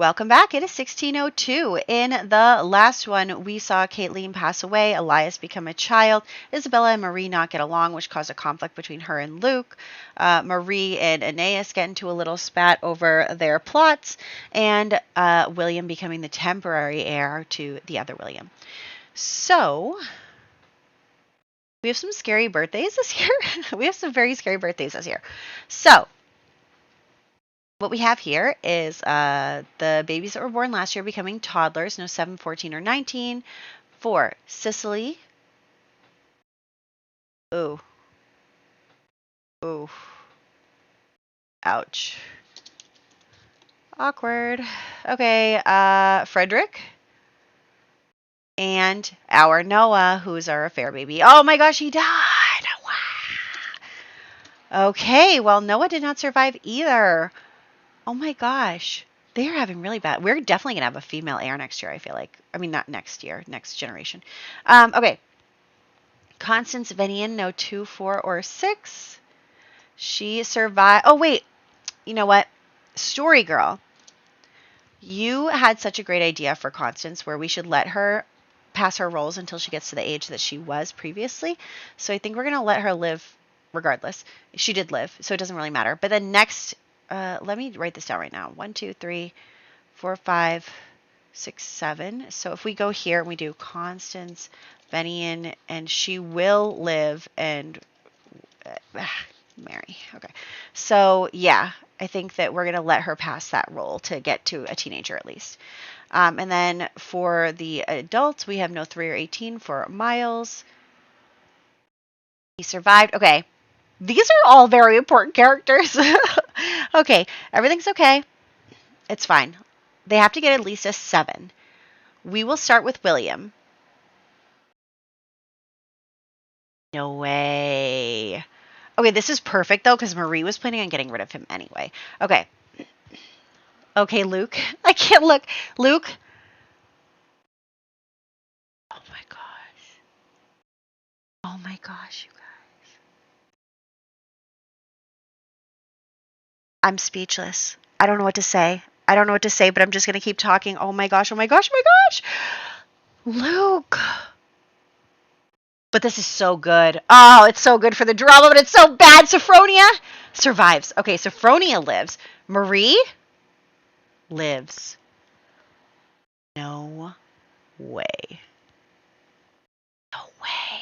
Welcome back. It is 1602. In the last one, we saw Caitlin pass away, Elias become a child, Isabella and Marie not get along, which caused a conflict between her and Luke. Marie and Aeneas get into a little spat over their plots, and William becoming the temporary heir to the other William. So, we have some scary birthdays this year. We have some very scary birthdays this year. So, what we have here is the babies that were born last year becoming toddlers, no 7, 14, or 19. For Cicely. Ooh. Ooh. Ouch. Awkward. Okay, Frederick. And our Noah, who's our affair baby. Oh my gosh, he died. Wow. Okay, well, Noah did not survive either. Oh my gosh. They are having really bad. We're definitely going to have a female heir next year, I feel like. I mean, not next year, next generation. Okay. Constance Venian, no 2, 4, or 6. She survived. Oh, wait. You know what? Story Girl. You had such a great idea for Constance where we should let her pass her roles until she gets to the age that she was previously. So I think we're going to let her live regardless. She did live, so it doesn't really matter. But then next, let me write this down right now. 1, 2, 3, 4, 5, 6, 7. So if we go here and we do Constance Venian, and she will live and marry. Okay. So yeah, I think that we're going to let her pass that role to get to a teenager at least. And then for the adults, we have no 3 or 18 for Miles. He survived. Okay. These are all very important characters. Okay. Everything's okay. It's fine. They have to get at least a 7. We will start with William. No way. Okay, this is perfect, though, because Marie was planning on getting rid of him anyway. Okay. Okay, Luke. I can't look. Luke. Oh, my gosh. Oh, my gosh, you guys. I'm speechless. I don't know what to say. I don't know what to say, but I'm just going to keep talking. Oh, my gosh. Oh, my gosh. Oh, my gosh. Luke. But this is so good. Oh, it's so good for the drama, but it's so bad. Sophronia survives. Okay, Sophronia lives. Marie lives. No way. No way.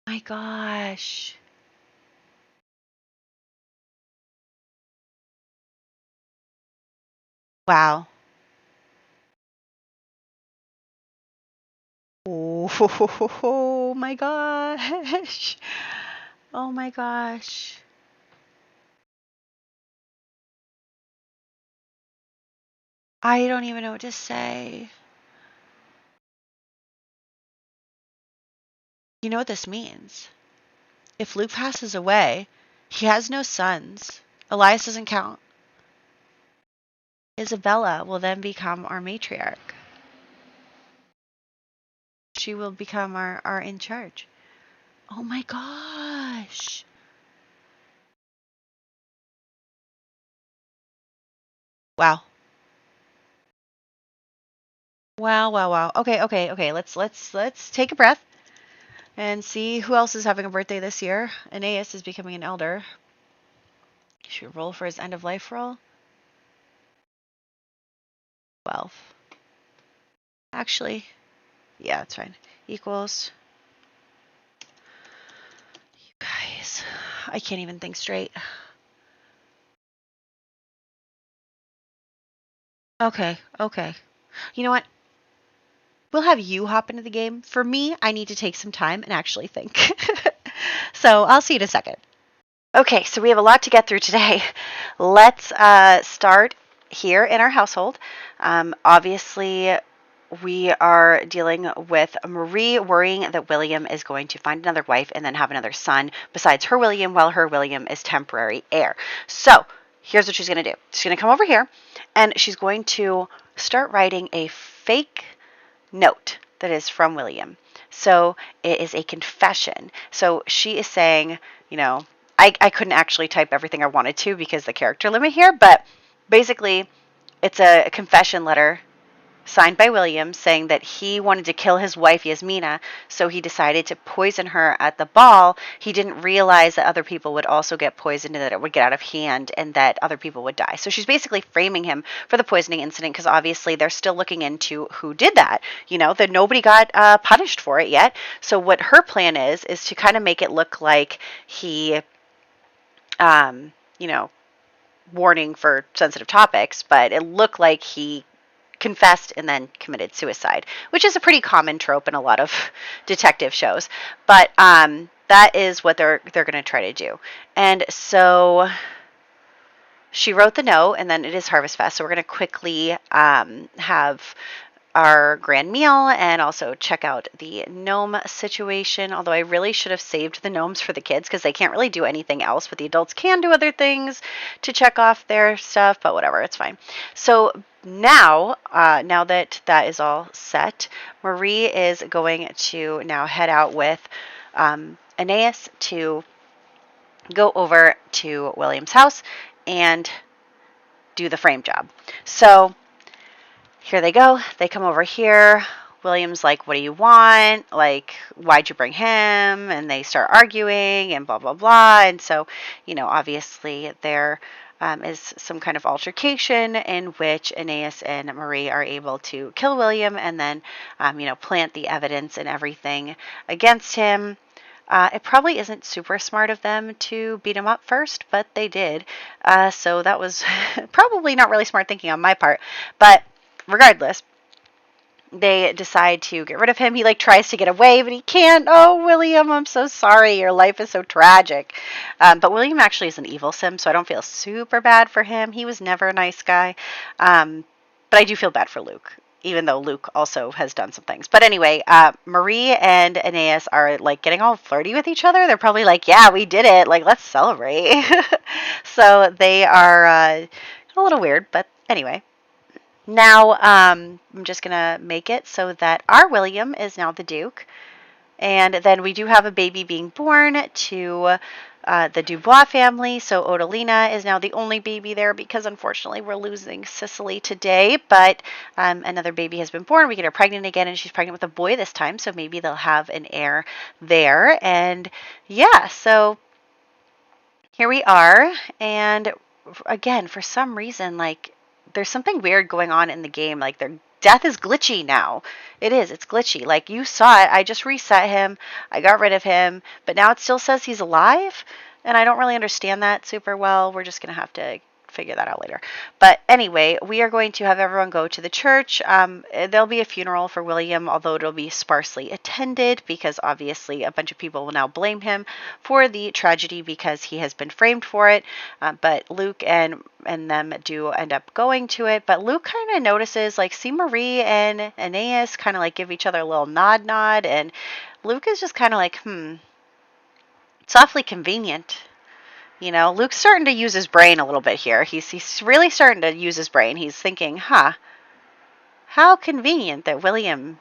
My gosh. Wow. Oh my gosh. Oh my gosh. I don't even know what to say. You know what this means? If Luke passes away, he has no sons. Elias doesn't count. Isabella will then become our matriarch. She will become our in charge. Oh my gosh. Wow. Wow, wow, wow. Okay. Let's take a breath and see who else is having a birthday this year. Aeneas is becoming an elder. Should roll for his end of life roll. 12. Actually, yeah, it's fine. Equals. You guys, I can't even think straight. Okay. You know what? We'll have you hop into the game. For me, I need to take some time and actually think. So I'll see you in a second. Okay, so we have a lot to get through today. Let's start here in our household. Obviously, we are dealing with Marie worrying that William is going to find another wife and then have another son besides her William, while her William is temporary heir. So here's what she's going to do. She's going to come over here and she's going to start writing a fake note that is from William. So it is a confession. So she is saying, I couldn't actually type everything I wanted to because the character limit here, but basically, it's a confession letter signed by William saying that he wanted to kill his wife Yasmina, so he decided to poison her at the ball. He didn't realize that other people would also get poisoned and that it would get out of hand and that other people would die. So she's basically framing him for the poisoning incident because obviously they're still looking into who did that. That nobody got punished for it yet. So what her plan is to kind of make it look like he, um, you know, warning for sensitive topics, but it looked like he confessed and then committed suicide, which is a pretty common trope in a lot of detective shows. But that is what they're going to try to do. And so she wrote the note, and then it is Harvest Fest. So we're going to quickly have our grand meal and also check out the gnome situation. Although I really should have saved the gnomes for the kids because they can't really do anything else, but the adults can do other things to check off their stuff, but whatever, it's fine. So now that is all set, Marie is going to now head out with Aeneas to go over to William's house and do the frame job. So here they go. They come over here. William's like, what do you want? Like, why'd you bring him? And they start arguing and blah, blah, blah. And so, obviously there is some kind of altercation in which Aeneas and Marie are able to kill William and then, plant the evidence and everything against him. It probably isn't super smart of them to beat him up first, but they did. So that was probably not really smart thinking on my part. But regardless, they decide to get rid of him. He tries to get away, but he can't. Oh, William, I'm so sorry. Your life is so tragic. But William actually is an evil sim, so I don't feel super bad for him. He was never a nice guy. But I do feel bad for Luke, even though Luke also has done some things. But anyway, Marie and Aeneas are getting all flirty with each other. They're probably like, yeah, we did it. Let's celebrate. So they are a little weird, but anyway. Now, I'm just going to make it so that our William is now the Duke. And then we do have a baby being born to the Dubois family. So Odalina is now the only baby there because unfortunately we're losing Cicely today. But another baby has been born. We get her pregnant again, and she's pregnant with a boy this time. So maybe they'll have an heir there. And yeah, so here we are. And again, for some reason, there's something weird going on in the game. Their death is glitchy now. It is. It's glitchy. You saw it. I just reset him. I got rid of him. But now it still says he's alive. And I don't really understand that super well. We're just going to have to figure that out later. But anyway, we are going to have everyone go to the church. There'll be a funeral for William, although it'll be sparsely attended because obviously a bunch of people will now blame him for the tragedy because he has been framed for it. But Luke and them do end up going to it. But Luke kind of notices, see Marie and Aeneas kind of give each other a little nod. And Luke is just kind of it's awfully convenient. Luke's starting to use his brain a little bit here. He's really starting to use his brain. He's thinking, how convenient that William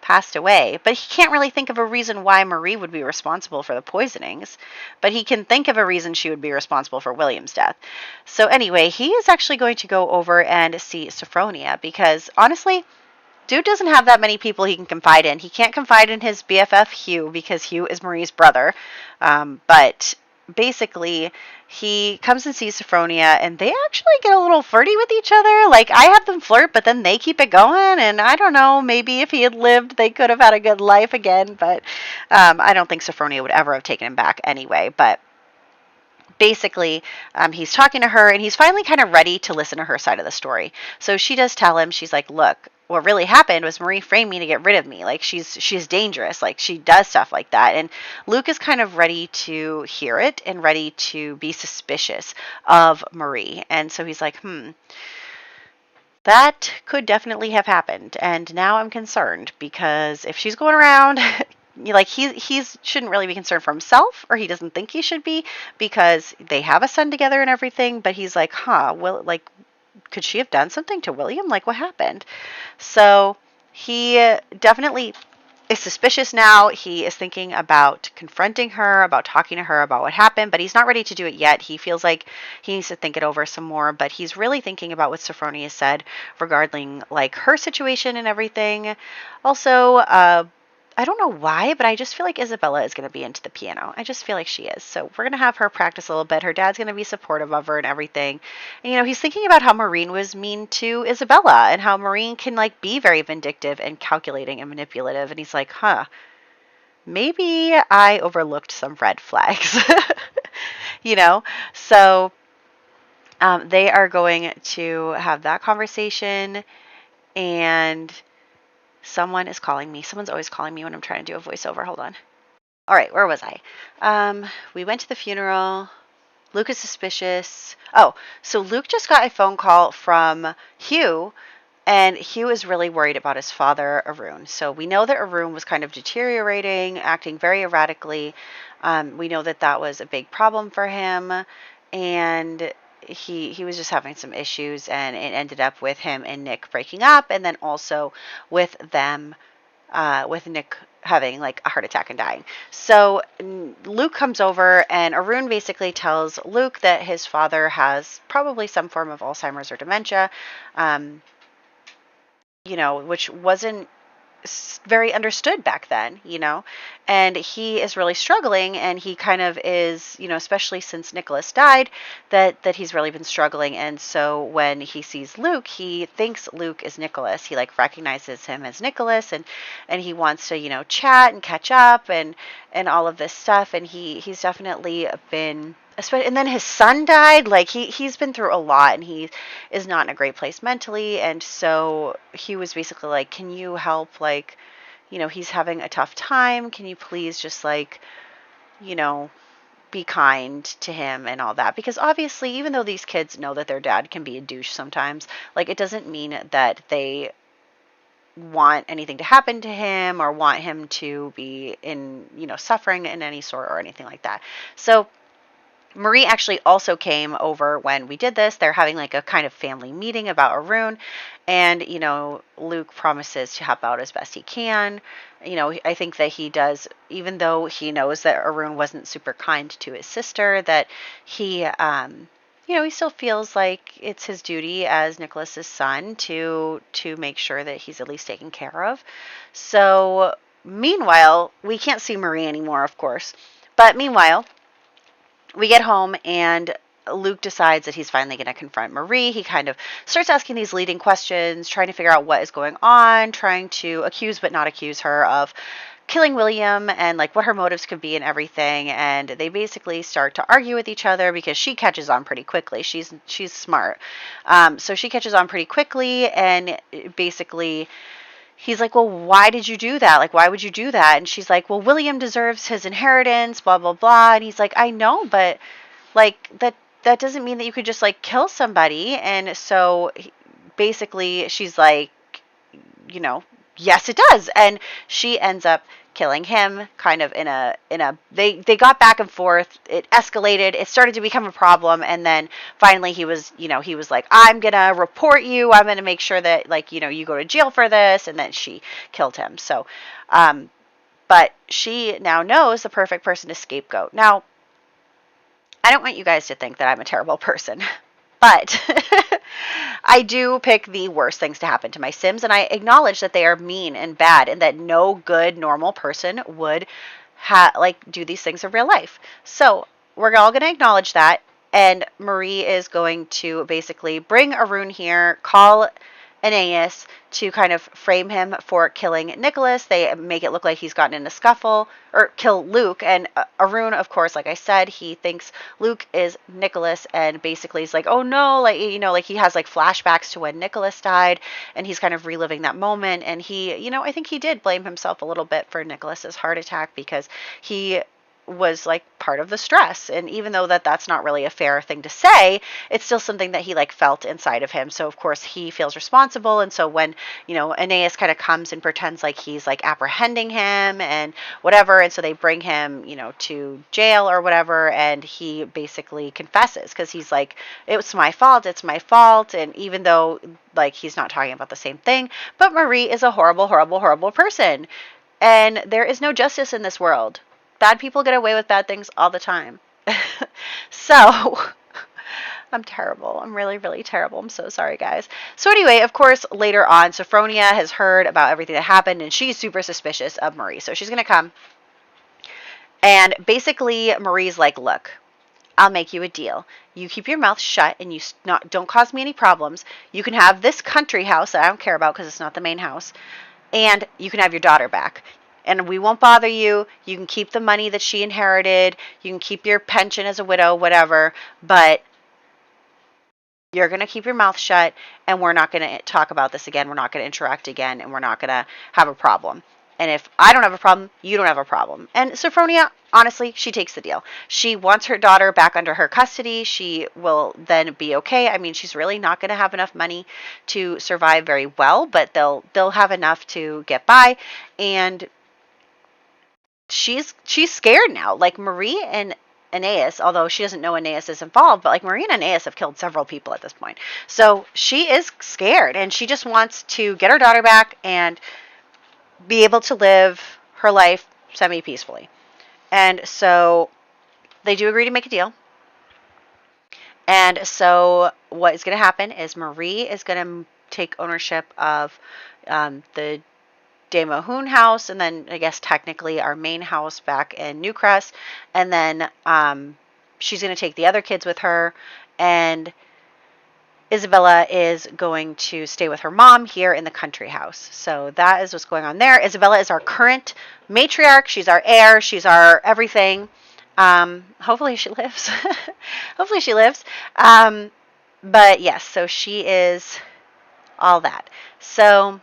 passed away. But he can't really think of a reason why Marie would be responsible for the poisonings. But he can think of a reason she would be responsible for William's death. So anyway, he is actually going to go over and see Sophronia because, honestly, dude doesn't have that many people he can confide in. He can't confide in his BFF Hugh because Hugh is Marie's brother. But basically, he comes and sees Sophronia, and they actually get a little flirty with each other. I have them flirt, but then they keep it going, and I don't know, maybe if he had lived, they could have had a good life again, but I don't think Sophronia would ever have taken him back anyway, but basically, he's talking to her, and he's finally kind of ready to listen to her side of the story. So she does tell him, she's like, look, what really happened was Marie framed me to get rid of me. She's dangerous. She does stuff like that. And Luke is kind of ready to hear it and ready to be suspicious of Marie. And so he's like, that could definitely have happened. And now I'm concerned because if she's going around he shouldn't really be concerned for himself, or he doesn't think he should be because they have a son together and everything, but he's like, could she have done something to William? What happened? So he definitely is suspicious now. He is thinking about confronting her, about talking to her about what happened, but he's not ready to do it yet. He feels like he needs to think it over some more, but he's really thinking about what Sophronia said regarding like her situation and everything. Also, I don't know why, but I just feel like Isabella is going to be into the piano. I just feel like she is. So we're going to have her practice a little bit. Her dad's going to be supportive of her and everything. And, he's thinking about how Maureen was mean to Isabella and how Maureen can, like, be very vindictive and calculating and manipulative. And he's like, maybe I overlooked some red flags. you know? So they are going to have that conversation, and someone is calling me. Someone's always calling me when I'm trying to do a voiceover. Hold on. All right, where was I? We went to the funeral. Luke is suspicious. Oh, so Luke just got a phone call from Hugh, and Hugh is really worried about his father, Aron. So we know that Aron was kind of deteriorating, acting very erratically. We know that that was a big problem for him, and he was just having some issues, and it ended up with him and Nick breaking up, and then also with them with Nick having like a heart attack and dying. So Luke comes over, and Aron basically tells Luke that his father has probably some form of Alzheimer's or dementia, um, which wasn't very understood back then, and he is really struggling, and he kind of is, especially since Nicholas died, that he's really been struggling. And so when he sees Luke, he thinks Luke is Nicholas. He like recognizes him as Nicholas, and he wants to, chat and catch up and all of this stuff. And he's definitely been, and then his son died. Like he's been through a lot, and he is not in a great place mentally. And so he was basically like, can you help, like, he's having a tough time, can you please just like, be kind to him and all that? Because obviously, even though these kids know that their dad can be a douche sometimes, like, it doesn't mean that they want anything to happen to him or want him to be in, suffering in any sort or anything like that. So Marie actually also came over when we did this. They're having like a kind of family meeting about Aron, and Luke promises to help out as best he can. I think that he does, even though he knows that Aron wasn't super kind to his sister, that he he still feels like it's his duty as Nicholas's son to make sure that he's at least taken care of. So meanwhile, we can't see Marie anymore, of course, but meanwhile, we get home, and Luke decides that he's finally going to confront Marie. He kind of starts asking these leading questions, trying to figure out what is going on, trying to accuse but not accuse her of killing William, and like what her motives could be and everything. And they basically start to argue with each other because she catches on pretty quickly. She's smart. So she catches on pretty quickly, and basically he's like, well, why did you do that? Like, why would you do that? And she's like, well, William deserves his inheritance, blah, blah, blah. And he's like, I know, but like that doesn't mean that you could just like kill somebody. And so basically she's like, yes, it does. And she ends up killing him kind of in a they got back and forth. It escalated. It started to become a problem. And then finally he was like, I'm going to report you. I'm going to make sure that like, you go to jail for this. And then she killed him. So, but she now knows the perfect person to scapegoat. Now, I don't want you guys to think that I'm a terrible person, but I do pick the worst things to happen to my Sims, and I acknowledge that they are mean and bad, and that no good, normal person would do these things in real life. So we're all going to acknowledge that, and Marie is going to basically bring Aron here, call Aeneas to kind of frame him for killing Nicholas. They make it look like he's gotten in a scuffle, or kill Luke. And Aron, of course, like I said, he thinks Luke is Nicholas, and basically he's like, oh no, like, like he has like flashbacks to when Nicholas died, and he's kind of reliving that moment. And he, I think he did blame himself a little bit for Nicholas's heart attack, because he was like part of the stress. And even though that's not really a fair thing to say, it's still something that he like felt inside of him. So of course he feels responsible. And so when, Aeneas kind of comes and pretends like he's like apprehending him and whatever, and so they bring him, to jail or whatever, and he basically confesses, because he's like, it's my fault. And even though like he's not talking about the same thing, but Marie is a horrible, horrible, horrible person. And there is no justice in this world. Bad people get away with bad things all the time. So, I'm terrible. I'm really, really terrible. I'm so sorry, guys. So anyway, of course, later on, Sophronia has heard about everything that happened, and she's super suspicious of Marie. So she's going to come. And basically, Marie's like, look, I'll make you a deal. You keep your mouth shut and don't cause me any problems. You can have this country house that I don't care about because it's not the main house. And you can have your daughter back. And we won't bother you. You can keep the money that she inherited. You can keep your pension as a widow, whatever. But you're going to keep your mouth shut, and we're not going to talk about this again. We're not going to interact again, and we're not going to have a problem. And if I don't have a problem, you don't have a problem. And Sophronia, honestly, she takes the deal. She wants her daughter back under her custody. She will then be okay. I mean, she's really not going to have enough money to survive very well, but they'll have enough to get by. And she's scared now. Like Marie and Aeneas, although she doesn't know Aeneas is involved, but like Marie and Aeneas have killed several people at this point. So she is scared, and she just wants to get her daughter back and be able to live her life semi-peacefully. And so they do agree to make a deal. And so what is going to happen is Marie is going to take ownership of the De Mohun house, and then I guess technically our main house back in Newcrest. And then she's going to take the other kids with her, and Isabella is going to stay with her mom here in the country house. So that is what's going on there. Isabella is our current matriarch. She's our heir. She's our everything. Hopefully she lives. Hopefully she lives. But yes, so she is all that. So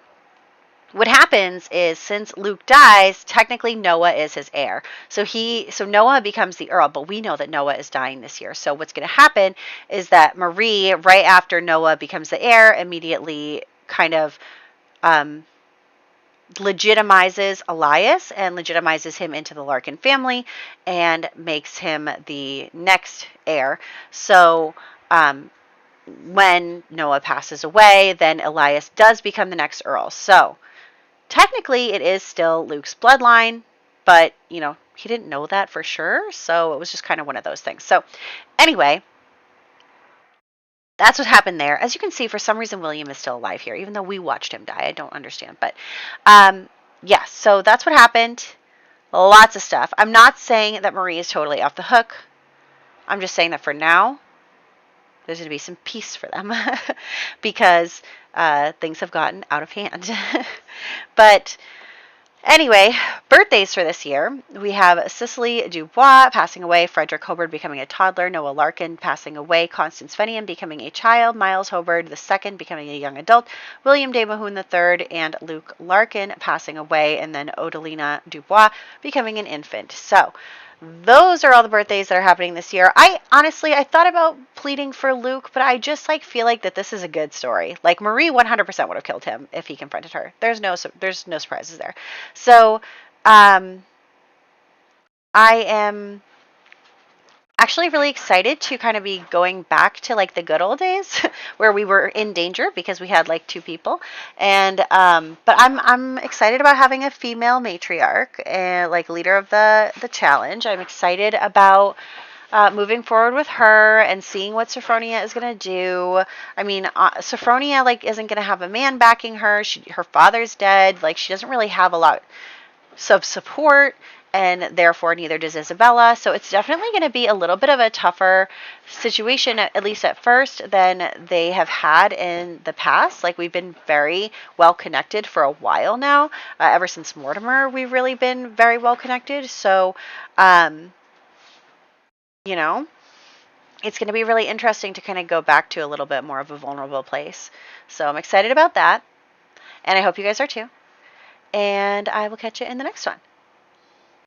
what happens is, since Luke dies, technically Noah is his heir. So Noah becomes the Earl, but we know that Noah is dying this year. So what's going to happen is that Marie, right after Noah becomes the heir, immediately kind of legitimizes Elias and legitimizes him into the Larkin family and makes him the next heir. So when Noah passes away, then Elias does become the next Earl. So technically, it is still Luke's bloodline, but, he didn't know that for sure, so it was just kind of one of those things. So, anyway, that's what happened there. As you can see, for some reason, William is still alive here, even though we watched him die. I don't understand, but, yeah, so that's what happened. Lots of stuff. I'm not saying that Marie is totally off the hook. I'm just saying that for now, there's going to be some peace for them because things have gotten out of hand. But anyway, birthdays for this year. We have Cicely Dubois passing away, Frederick Hobart becoming a toddler, Noah Larkin passing away, Constance Fenian becoming a child, Miles Hobart II becoming a young adult, William de Mohun III and Luke Larkin passing away, and then Odelina Dubois becoming an infant. So those are all the birthdays that are happening this year. I thought about pleading for Luke, but I just feel like that this is a good story. Like Marie 100% would have killed him if he confronted her. There's no surprises there. So, I am actually really excited to kind of be going back to the good old days where we were in danger because we had 2 people, and but I'm excited about having a female matriarch and leader of the challenge. I'm excited about moving forward with her and seeing what Sophronia is going to do. I mean, Sophronia isn't going to have a man backing her. Her father's dead. She doesn't really have a lot of support, and therefore neither does Isabella. So it's definitely going to be a little bit of a tougher situation, at least at first, than they have had in the past. We've been very well connected for a while now. Ever since Mortimer, we've really been very well connected. So, it's going to be really interesting to kind of go back to a little bit more of a vulnerable place. So I'm excited about that, and I hope you guys are too. And I will catch you in the next one.